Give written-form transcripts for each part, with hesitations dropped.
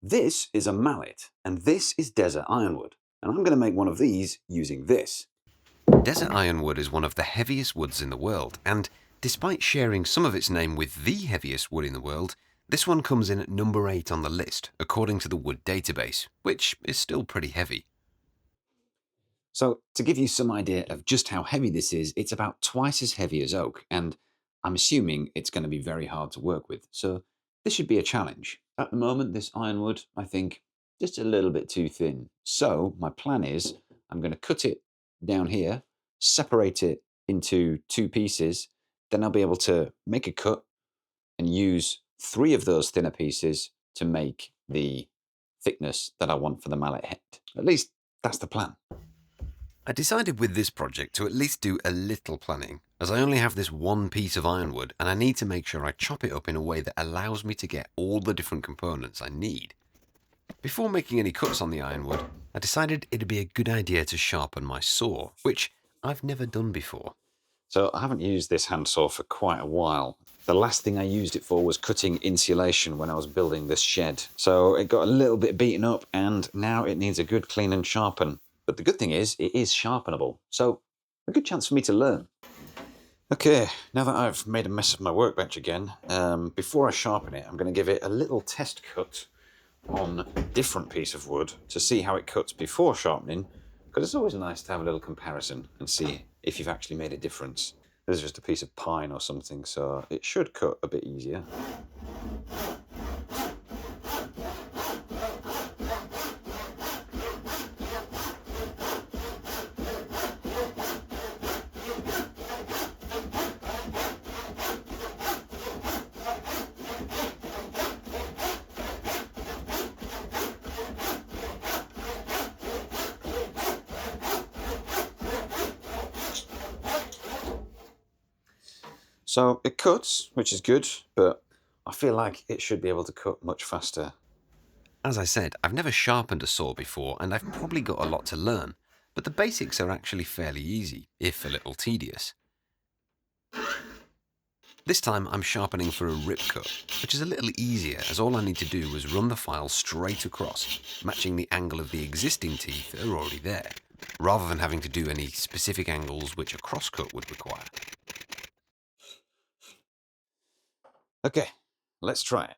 This is a mallet, and this is desert ironwood, and I'm going to make one of these using this. Desert ironwood is one of the heaviest woods in the world, and despite sharing some of its name with the heaviest wood in the world, this one comes in at number 8 on the list, according to the wood database, which is still pretty heavy. So, to give you some idea of just how heavy this is, it's about twice as heavy as oak, and I'm assuming it's going to be very hard to work with. So, this should be a challenge. At the moment, this ironwood, I think, just a little bit too thin. So, my plan is I'm going to cut it down here, separate it into two pieces, then I'll be able to make a cut and use 3 of those thinner pieces to make the thickness that I want for the mallet head. At least that's the plan. I decided with this project to at least do a little planning, as I only have this one piece of ironwood and I need to make sure I chop it up in a way that allows me to get all the different components I need. Before making any cuts on the ironwood, I decided it'd be a good idea to sharpen my saw, which I've never done before. So I haven't used this handsaw for quite a while. The last thing I used it for was cutting insulation when I was building this shed. So it got a little bit beaten up and now it needs a good clean and sharpen. But the good thing is, it is sharpenable. So a good chance for me to learn. Okay, now that I've made a mess of my workbench again, before I sharpen it, I'm going to give it a little test cut on a different piece of wood to see how it cuts before sharpening, because it's always nice to have a little comparison and see if you've actually made a difference. This is just a piece of pine or something, so it should cut a bit easier. So it cuts, which is good, but I feel like it should be able to cut much faster. As I said, I've never sharpened a saw before and I've probably got a lot to learn, but the basics are actually fairly easy, if a little tedious. This time I'm sharpening for a rip cut, which is a little easier as all I need to do is run the file straight across, matching the angle of the existing teeth that are already there, rather than having to do any specific angles which a crosscut would require. Okay, let's try it.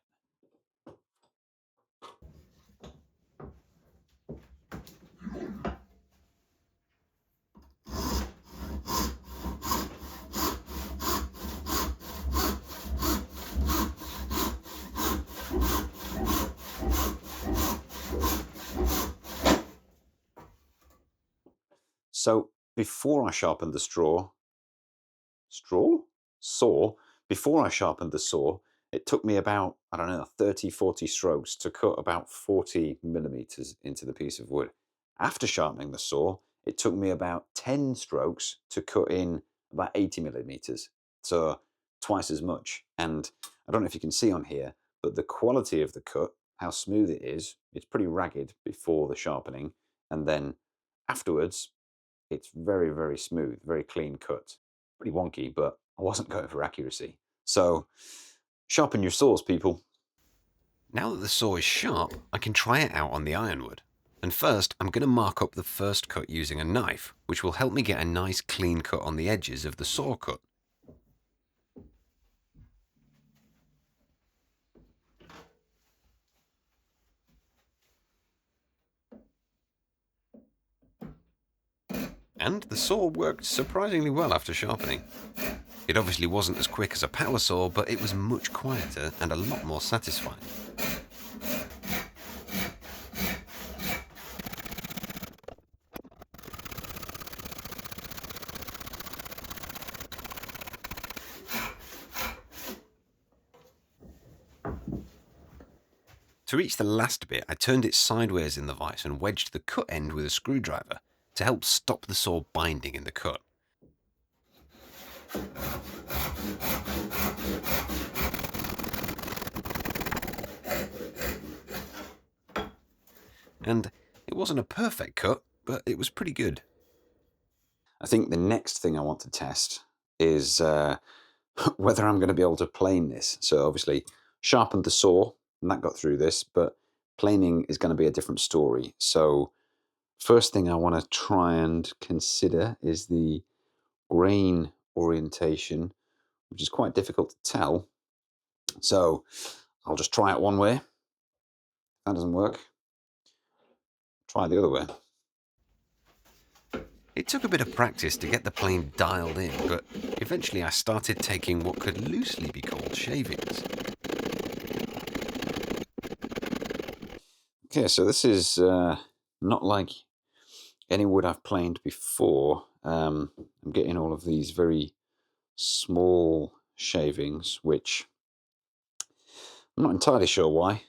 So before I sharpened the saw, before I sharpened the saw, it took me about, I don't know, 30, 40 strokes to cut about 40 millimeters into the piece of wood. After sharpening the saw, it took me about 10 strokes to cut in about 80 millimeters. So twice as much. And I don't know if you can see on here, but the quality of the cut, how smooth it is, it's pretty ragged before the sharpening. And then afterwards, it's very, very smooth, very clean cut. Pretty wonky, but I wasn't going for accuracy. So sharpen your saws, people. Now that the saw is sharp, I can try it out on the ironwood. And first, I'm going to mark up the first cut using a knife, which will help me get a nice clean cut on the edges of the saw cut. And the saw worked surprisingly well after sharpening. It obviously wasn't as quick as a power saw, but it was much quieter and a lot more satisfying. To reach the last bit, I turned it sideways in the vise and wedged the cut end with a screwdriver to help stop the saw binding in the cut. And it wasn't a perfect cut, but it was pretty good. I think the next thing I want to test is whether I'm going to be able to plane this. So obviously sharpened the saw and that got through this, but planing is going to be a different story. So first thing I want to try and consider is the grain orientation, which is quite difficult to tell. So I'll just try it one way. If that doesn't work, try the other way. It took a bit of practice to get the plane dialed in, but eventually I started taking what could loosely be called shavings. Okay, so this is not like any wood I've planed before. I'm getting all of these very small shavings, which I'm not entirely sure why.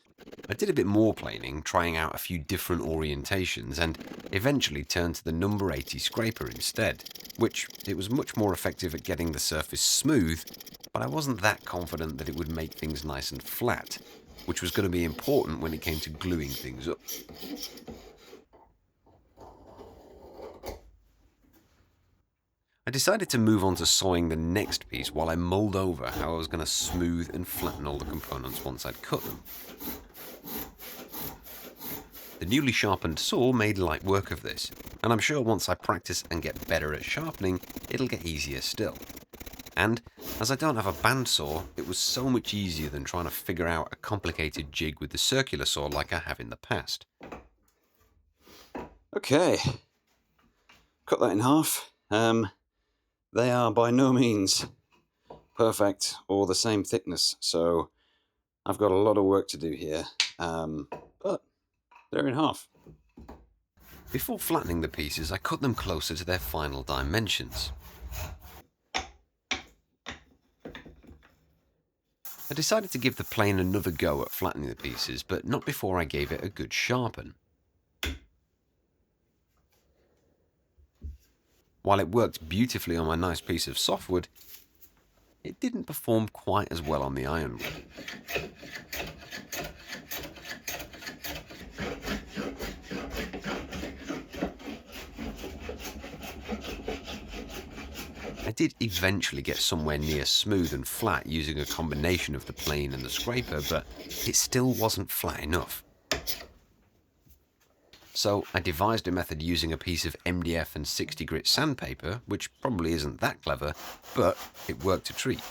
I did a bit more planing, trying out a few different orientations, and eventually turned to the number 80 scraper instead, which it was much more effective at getting the surface smooth, but I wasn't that confident that it would make things nice and flat, which was going to be important when it came to gluing things up. I decided to move on to sawing the next piece while I mulled over how I was going to smooth and flatten all the components once I'd cut them. The newly sharpened saw made light work of this, and I'm sure once I practice and get better at sharpening, it'll get easier still. And as I don't have a bandsaw, it was so much easier than trying to figure out a complicated jig with the circular saw like I have in the past. Okay, cut that in half. They are by no means perfect or the same thickness, so I've got a lot of work to do here, but they're in half. Before flattening the pieces, I cut them closer to their final dimensions. I decided to give the plane another go at flattening the pieces, but not before I gave it a good sharpen. While it worked beautifully on my nice piece of softwood, it didn't perform quite as well on the ironwood. I did eventually get somewhere near smooth and flat using a combination of the plane and the scraper, but it still wasn't flat enough. So I devised a method using a piece of MDF and 60 grit sandpaper, which probably isn't that clever, but it worked a treat.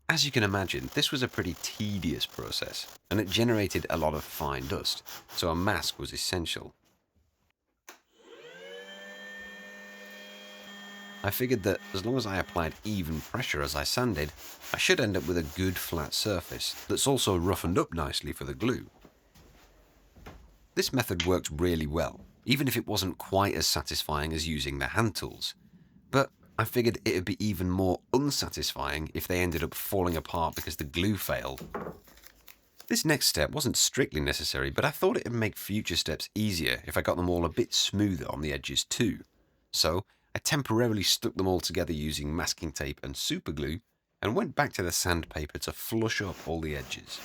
As you can imagine, this was a pretty tedious process, and it generated a lot of fine dust, so a mask was essential. I figured that as long as I applied even pressure as I sanded, I should end up with a good flat surface that's also roughened up nicely for the glue. This method worked really well, even if it wasn't quite as satisfying as using the hand tools. But I figured it'd be even more unsatisfying if they ended up falling apart because the glue failed. This next step wasn't strictly necessary, but I thought it'd make future steps easier if I got them all a bit smoother on the edges too. So I temporarily stuck them all together using masking tape and super glue and went back to the sandpaper to flush up all the edges.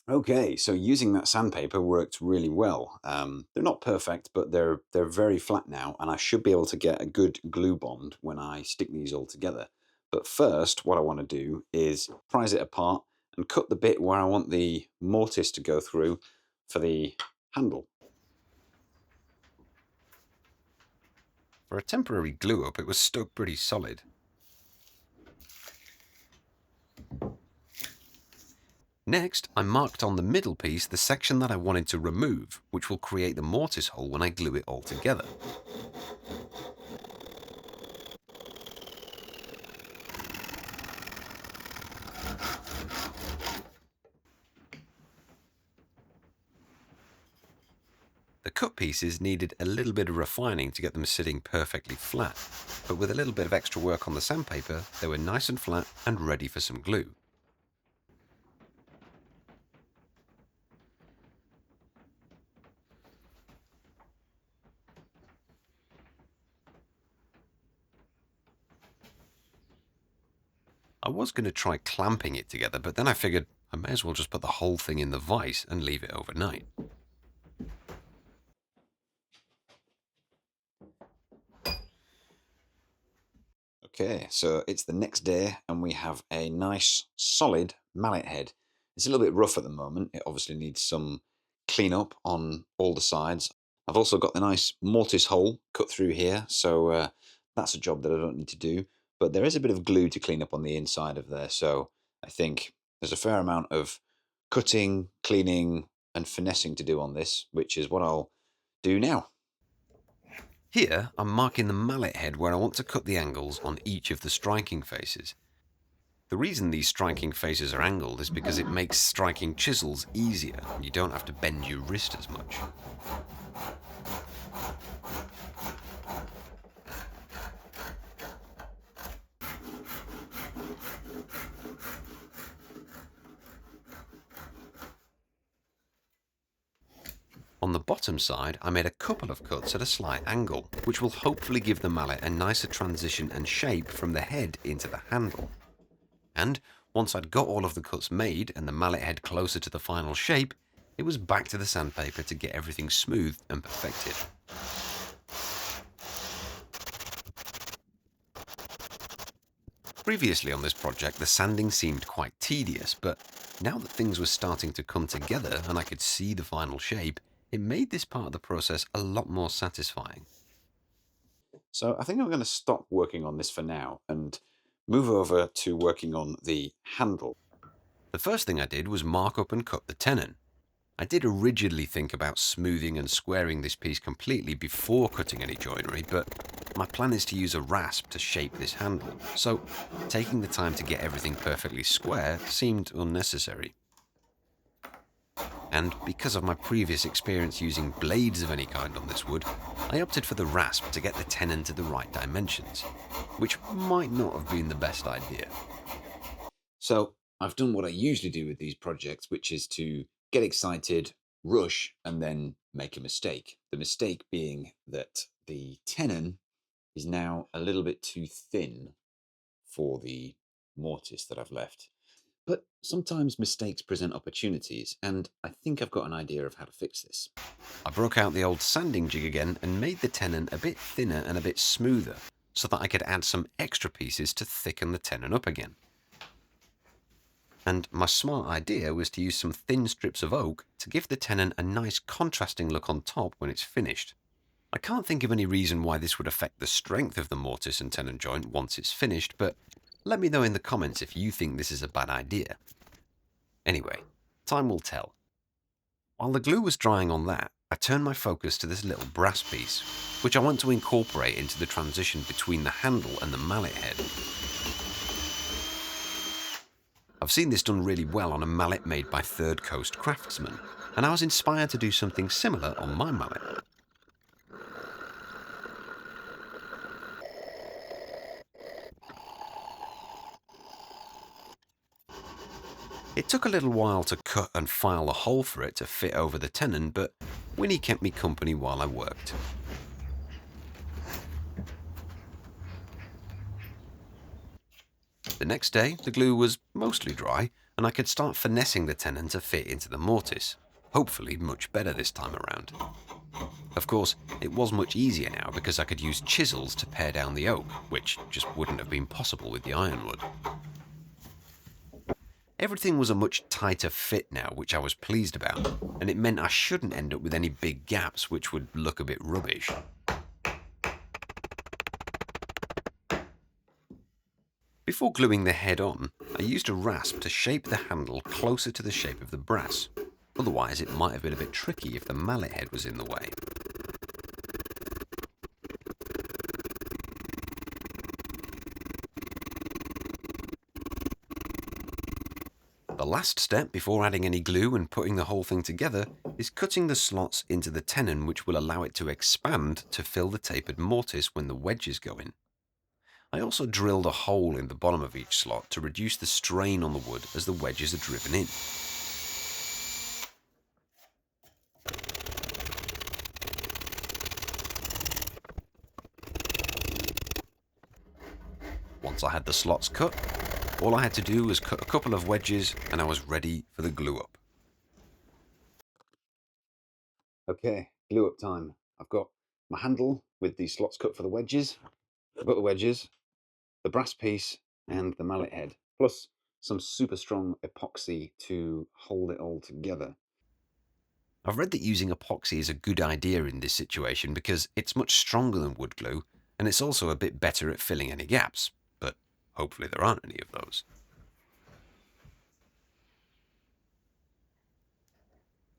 Okay, so using that sandpaper worked really well. They're not perfect, but they're very flat now, and I should be able to get a good glue bond when I stick these all together. But first, what I want to do is prise it apart and cut the bit where I want the mortise to go through for the handle. For a temporary glue up, it was stuck pretty solid. Next, I marked on the middle piece the section that I wanted to remove, which will create the mortise hole when I glue it all together. The cut pieces needed a little bit of refining to get them sitting perfectly flat, but with a little bit of extra work on the sandpaper, they were nice and flat and ready for some glue. I was going to try clamping it together, but then I figured I may as well just put the whole thing in the vise and leave it overnight. Okay, so it's the next day and we have a nice solid mallet head. It's a little bit rough at the moment. It obviously needs some clean up on all the sides. I've also got the nice mortise hole cut through here, so that's a job that I don't need to do. But there is a bit of glue to clean up on the inside of there, so I think there's a fair amount of cutting, cleaning, and finessing to do on this, which is what I'll do now. Here, I'm marking the mallet head where I want to cut the angles on each of the striking faces. The reason these striking faces are angled is because it makes striking chisels easier and you don't have to bend your wrist as much. On the bottom side, I made a couple of cuts at a slight angle, which will hopefully give the mallet a nicer transition and shape from the head into the handle. And once I'd got all of the cuts made and the mallet head closer to the final shape, it was back to the sandpaper to get everything smoothed and perfected. Previously on this project, the sanding seemed quite tedious, but now that things were starting to come together and I could see the final shape, it made this part of the process a lot more satisfying. So I think I'm going to stop working on this for now and move over to working on the handle. The first thing I did was mark up and cut the tenon. I did originally think about smoothing and squaring this piece completely before cutting any joinery, but my plan is to use a rasp to shape this handle, so taking the time to get everything perfectly square seemed unnecessary. And because of my previous experience using blades of any kind on this wood, I opted for the rasp to get the tenon to the right dimensions, which might not have been the best idea. So I've done what I usually do with these projects, which is to get excited, rush, and then make a mistake. The mistake being that the tenon is now a little bit too thin for the mortise that I've left. But sometimes mistakes present opportunities, and I think I've got an idea of how to fix this. I broke out the old sanding jig again and made the tenon a bit thinner and a bit smoother so that I could add some extra pieces to thicken the tenon up again. And my smart idea was to use some thin strips of oak to give the tenon a nice contrasting look on top when it's finished. I can't think of any reason why this would affect the strength of the mortise and tenon joint once it's finished, but let me know in the comments if you think this is a bad idea. Anyway, time will tell. While the glue was drying on that, I turned my focus to this little brass piece, which I want to incorporate into the transition between the handle and the mallet head. I've seen this done really well on a mallet made by Third Coast craftsmen, and I was inspired to do something similar on my mallet. It took a little while to cut and file a hole for it to fit over the tenon, but Winnie kept me company while I worked. The next day, the glue was mostly dry, and I could start finessing the tenon to fit into the mortise, hopefully much better this time around. Of course, it was much easier now because I could use chisels to pare down the oak, which just wouldn't have been possible with the ironwood. Everything was a much tighter fit now, which I was pleased about, and it meant I shouldn't end up with any big gaps which would look a bit rubbish. Before gluing the head on, I used a rasp to shape the handle closer to the shape of the brass. Otherwise, it might have been a bit tricky if the mallet head was in the way. The last step before adding any glue and putting the whole thing together is cutting the slots into the tenon, which will allow it to expand to fill the tapered mortise when the wedges go in. I also drilled a hole in the bottom of each slot to reduce the strain on the wood as the wedges are driven in. Once I had the slots cut, All I had to do was cut a couple of wedges and I was ready for the glue up. Okay, glue up time. I've got my handle with the slots cut for the wedges. I've got the wedges, the brass piece, and the mallet head, plus some super strong epoxy to hold it all together. I've read that using epoxy is a good idea in this situation because it's much stronger than wood glue and it's also a bit better at filling any gaps, but hopefully there aren't any of those.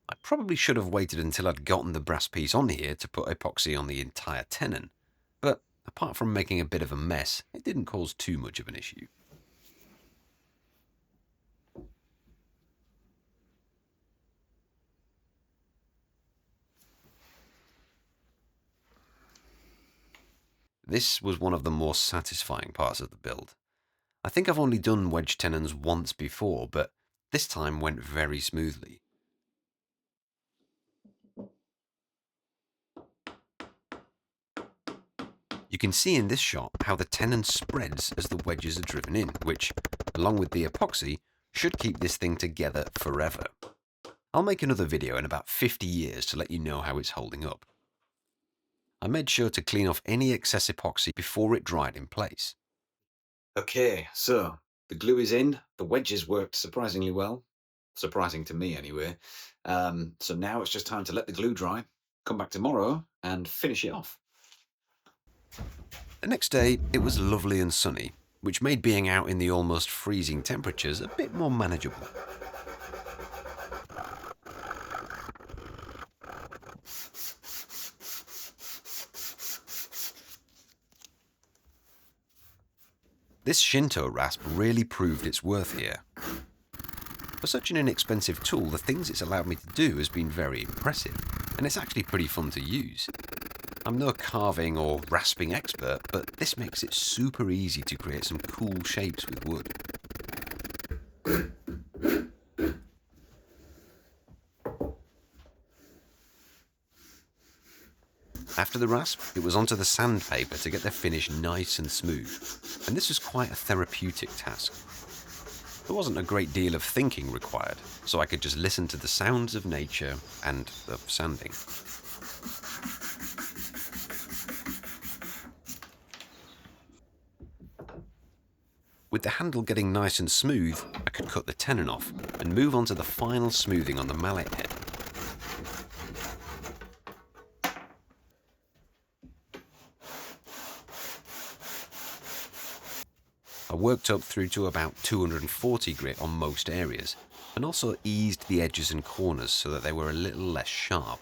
I probably should have waited until I'd gotten the brass piece on here to put epoxy on the entire tenon, but apart from making a bit of a mess, it didn't cause too much of an issue. This was one of the more satisfying parts of the build. I think I've only done wedge tenons once before, but this time went very smoothly. You can see in this shot how the tenon spreads as the wedges are driven in, which, along with the epoxy, should keep this thing together forever. I'll make another video in about 50 years to let you know how it's holding up. I made sure to clean off any excess epoxy before it dried in place. Okay, so the glue is in. The wedges worked surprisingly well. Surprising to me anyway. So now it's just time to let the glue dry, come back tomorrow and finish it off. The next day, it was lovely and sunny, which made being out in the almost freezing temperatures a bit more manageable. This Shinto rasp really proved its worth here. For such an inexpensive tool, the things it's allowed me to do has been very impressive, and it's actually pretty fun to use. I'm no carving or rasping expert, but this makes it super easy to create some cool shapes with wood. After the rasp, it was onto the sandpaper to get the finish nice and smooth, and this was quite a therapeutic task. There wasn't a great deal of thinking required, so I could just listen to the sounds of nature and of sanding. With the handle getting nice and smooth, I could cut the tenon off and move on to the final smoothing on the mallet head. I worked up through to about 240 grit on most areas, and also eased the edges and corners so that they were a little less sharp.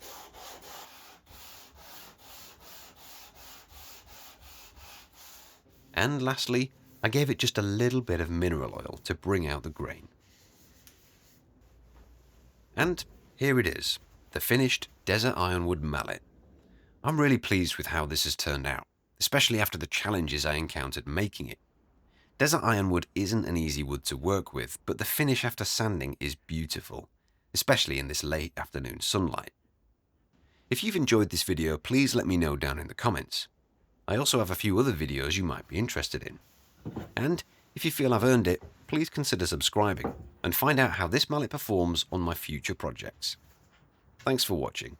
And lastly, I gave it just a little bit of mineral oil to bring out the grain. And here it is, the finished Desert Ironwood mallet. I'm really pleased with how this has turned out, especially after the challenges I encountered making it. Desert Ironwood isn't an easy wood to work with, but the finish after sanding is beautiful, especially in this late afternoon sunlight. If you've enjoyed this video, please let me know down in the comments. I also have a few other videos you might be interested in. And if you feel I've earned it, please consider subscribing and find out how this mallet performs on my future projects. Thanks for watching.